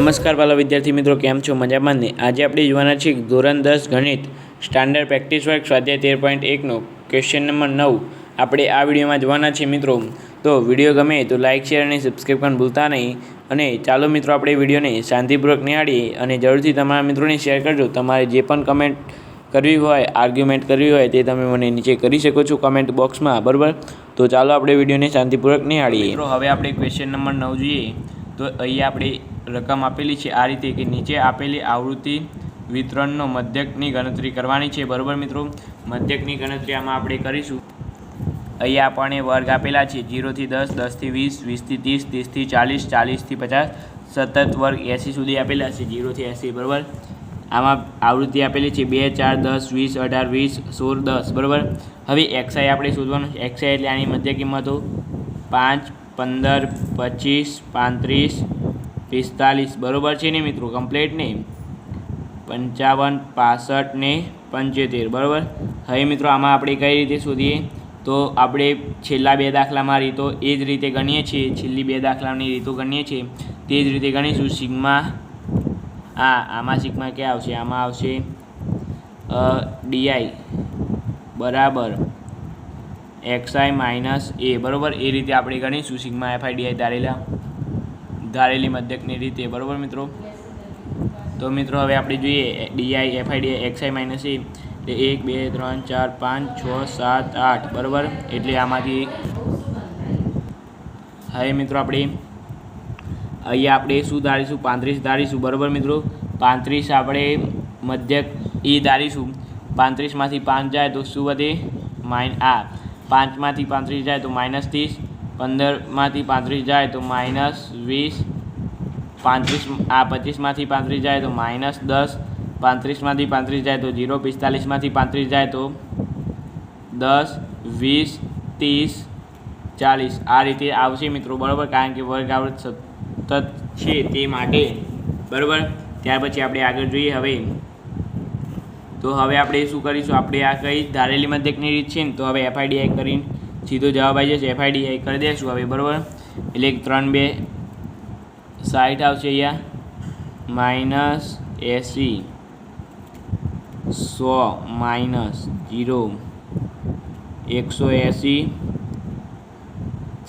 નમસ્કાર વાલા વિદ્યાર્થી મિત્રો, કેમ છો? મજામાં ને? આજે આપણે જોવાના છીએ ધોરણ 10 ગણિત સ્ટાન્ડર્ડ પ્રેક્ટિસ વર્ક સ્વાધ્યાય 13.1નો ક્વેશ્ચન નંબર 9 આપણે આ વિડીયોમાં જોવાના છીએ મિત્રો. તો વિડીયો ગમે તો લાઇક, શેર અને સબસ્ક્રાઈબ કરવાનું ભૂલતા નહીં. અને ચાલો મિત્રો, આપણે વિડીયોને શાંતિપૂર્વક નિહાળીએ અને જરૂરથી તમારા મિત્રોને શેર કરજો. તમારે જે પણ કમેન્ટ કરવી હોય, આર્ગ્યુમેન્ટ કરવી હોય તે તમે મને નીચે કરી શકો છો કમેન્ટ બોક્સમાં, બરાબર? તો ચાલો આપણે વિડીયોને શાંતિપૂર્વક નિહાળીએ. મિત્રો, હવે આપણે ક્વેશ્ચન નંબર 9 જોઈએ. તો અહીંયા આપણે રકમ આપેલી છે આ રીતે કે નીચે આપેલી આવૃત્તિ વિતરણનો મધ્યકની ગણતરી કરવાની છે, બરાબર મિત્રો? મધ્યકની ગણતરી આમાં આપણે કરીશું. અહીંયા આપણને વર્ગ આપેલા છે 0 થી 10, 10 થી 20, 20 થી 30, 30 થી 40, 40 થી 50, સતત વર્ગ 80 સુધી આપેલા છે, 0 થી 80, બરાબર? આમાં આવૃત્તિ આપેલી છે 2, 4, 10, 20, 18, 20, 16, 10, બરાબર? હવે એક્સઆઈ આપણે શોધવાનું. એક્સઆઈ એટલે આની મધ્ય કિંમતો 5, 15, 25, 35, 45, બરાબર છે ને મિત્રો? કમ્પ્લીટ ને 55, 65 ને 75, બરાબર? હવે મિત્રો, આમાં આપણે કઈ રીતે શોધીએ? તો આપણે છેલ્લા બે દાખલામાં રીતો એ જ રીતે ગણીએ છીએ. છેલ્લી બે દાખલાની રીતો ગણીએ છીએ તે જ રીતે ગણીશું. સિગ્મા આમાં સિગ્મા ક્યાં આવશે? આમાં આવશે ડીઆઈ બરાબર એક્સઆઈ માઇનસ એ, બરાબર? એ રીતે આપણે ગણીશું સિગ્મા એફઆઈ ડીઆઈ ધારેલી મધ્યકની રીતે, બરાબર મિત્રો? તો મિત્રો, હવે આપણે જોઈએ DI FI DI XI minus A એટલે 1, 2, 3, 4, 5, 6, 7, 8, બરાબર? એટલે આમાંથી હવે મિત્રો આપણે અહીંયા આપણે શું ધારીશું? 35 ધારીશું, બરાબર મિત્રો? 35 આપણે મધ્યક એ ધારીશું. 35માંથી 5 જાય તો શું વધે? 5માંથી 35 જાય તો -30, 15માંથી 35 જાય તો -20, 25માંથી 35 જાય તો -10, 35માંથી 35 જાય તો 0, 45માંથી 35 જાય તો 10, 20, 30, 40. આ રીતે આવશે મિત્રો, બરાબર? કારણ કે વર્ગ આવૃત્તિ સતત છે તે માટે, બરાબર? ત્યાર પછી આપણે આગળ જોઈએ. હવે આપણે શું કરીશું? આપણે આ કઈ ધારેલી મધ્યકની રીત છે ને, તો હવે એફઆઈડીઆઈ કરીને સીધો જવાબ આવી જશે. એફઆઈડીઆઈ કરી દઈશું હવે, બરાબર? એટલે 3, 2, 60 આવશે. અહીંયા -80, 100 -0, 180,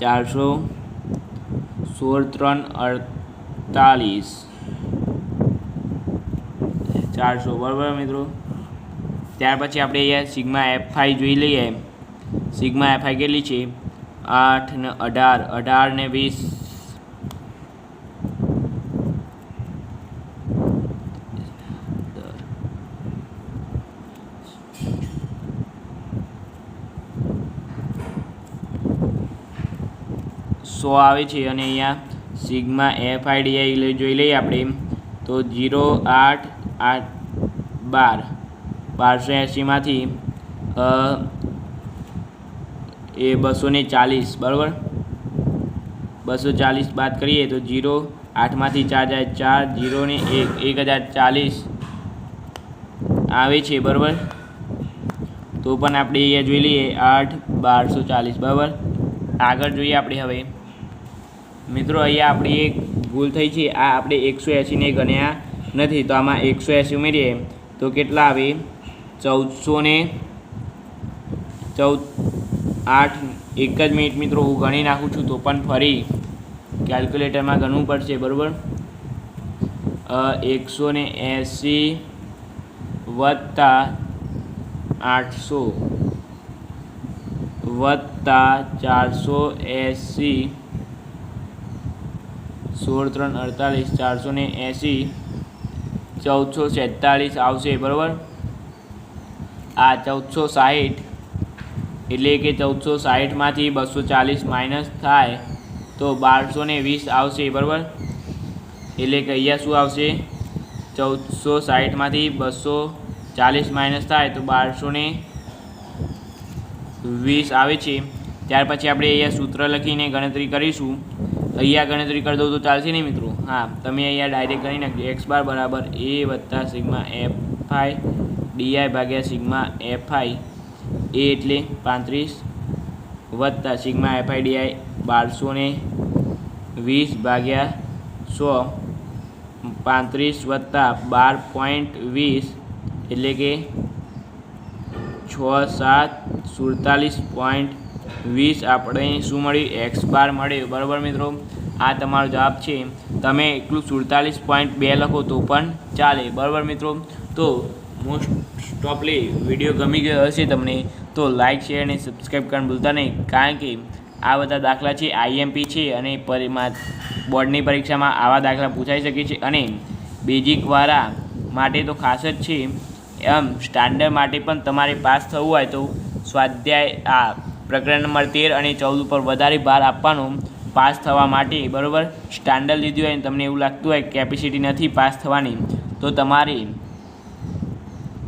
400, 16, 3, 48, 400, બરાબર મિત્રો? ત્યાર પછી આપણે અહીંયા સિગ્મા એફઆઈ જોઈ લઈએ. સિગ્મા એફઆઈ કેટલી છે? 8 ને 18, 18 ને 20, 100 આવે છે. અને અહીંયા સિગ્મા એફઆઈડીઆઈ જોઈ લઈએ આપણે તો 0, 8, 8, 12, 1280માંથી એ 240, બરાબર? 240 બાદ કરીએ તો 0, 8માંથી 4 જાય 4, 0 ને 1, 1040 આવે છે, બરાબર? તો પણ આપણે અહીંયા જોઈ લઈએ 8, 1240, બરાબર? આગળ જોઈએ આપણે. હવે મિત્રો, અહીંયા આપણી એક ભૂલ થઈ છે. આ આપણે 180 ને ગણ્યા નથી, તો આમાં 180 ઉમેરીએ તો કેટલા આવે? 1408. એક જ મિનિટ મિત્રો, હું ગણી નાખું છું, તો પણ ફરી કેલ્ક્યુલેટરમાં ગણવું પડશે, બરાબર? 180 વત્તા 800 વત્તા 480, 16, 3, 48, 480, 1447 આવશે, બરાબર? આ 1460 એટલે કે 1460માંથી 240 માઇનસ થાય તો 1220 આવશે, બરાબર? એટલે કે અહીંયા શું આવશે? 1460માંથી 240 માઇનસ થાય તો 1220 આવે છે. ત્યાર પછી આપણે અહીંયા સૂત્ર લખીને ગણતરી કરીશું. અહીંયા ગણતરી કરી દઉં તો ચાલશે નહીં મિત્રો? હા, તમે અહીંયા ડાયરેક્ટ કરી નાખજો. x બાર બરાબર a વત્તા સિગ્મા એફઆઈ ડીઆઈ ભાગ્યા સિગ્મા એફઆઈ એ એટલે 35 વત્તા સિગ્મા એફઆઈ ડીઆઈ 1220 ભાગ્યા 100 35 વત્તા 12.20 એટલે કે 6 7 47.20 આપણે શું મળ્યું એક્સ બાર મળ્યું બરાબર મિત્રો। આ તમારો જવાબ છે। તમે એકલું 47.2 લખો તો પણ ચાલે બરાબર મિત્રો। તો મોસ્ટ ઓફલી વિડીયો ગમી ગયો હશે તમને તો લાઇક શેર અને સબસ્ક્રાઈબ કરવાનું ભૂલતા નહીં, કારણ કે આ બધા દાખલા છે આઈએમપી છે અને બોર્ડની પરીક્ષામાં આવા દાખલા પૂછાઈ શકે છે અને બેઝિકવાળા માટે તો ખાસ જ છે। એમ સ્ટાન્ડર્ડ માટે પણ તમારે પાસ થવું હોય તો સ્વાધ્યાય આ પ્રકરણ નંબર 13 અને 14 ઉપર વધારે ભાર આપવાનો પાસ થવા માટે બરાબર। સ્ટાન્ડર્ડ લીધું હોય અને તમને એવું લાગતું હોય કેપેસિટી નથી પાસ થવાની તો તમારે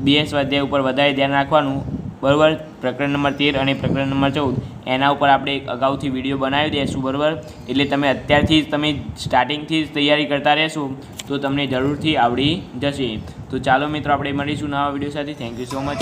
2 સ્વાધ્યાય ઉપર વધારે ધ્યાન રાખવાનું બરાબર। પ્રકરણ નંબર 13 અને પ્રકરણ નંબર 14 એના ઉપર આપણે એક અગાઉથી વિડીયો બનાવી દઈશું બરાબર। એટલે તમે અત્યારથી જ તમે સ્ટાર્ટિંગથી જ તૈયારી કરતા રહેશો તો તમને જરૂરથી આવડી જશે। તો ચાલો મિત્રો આપણે મળીશું નવા વિડીયો સાથે। Thank you so much.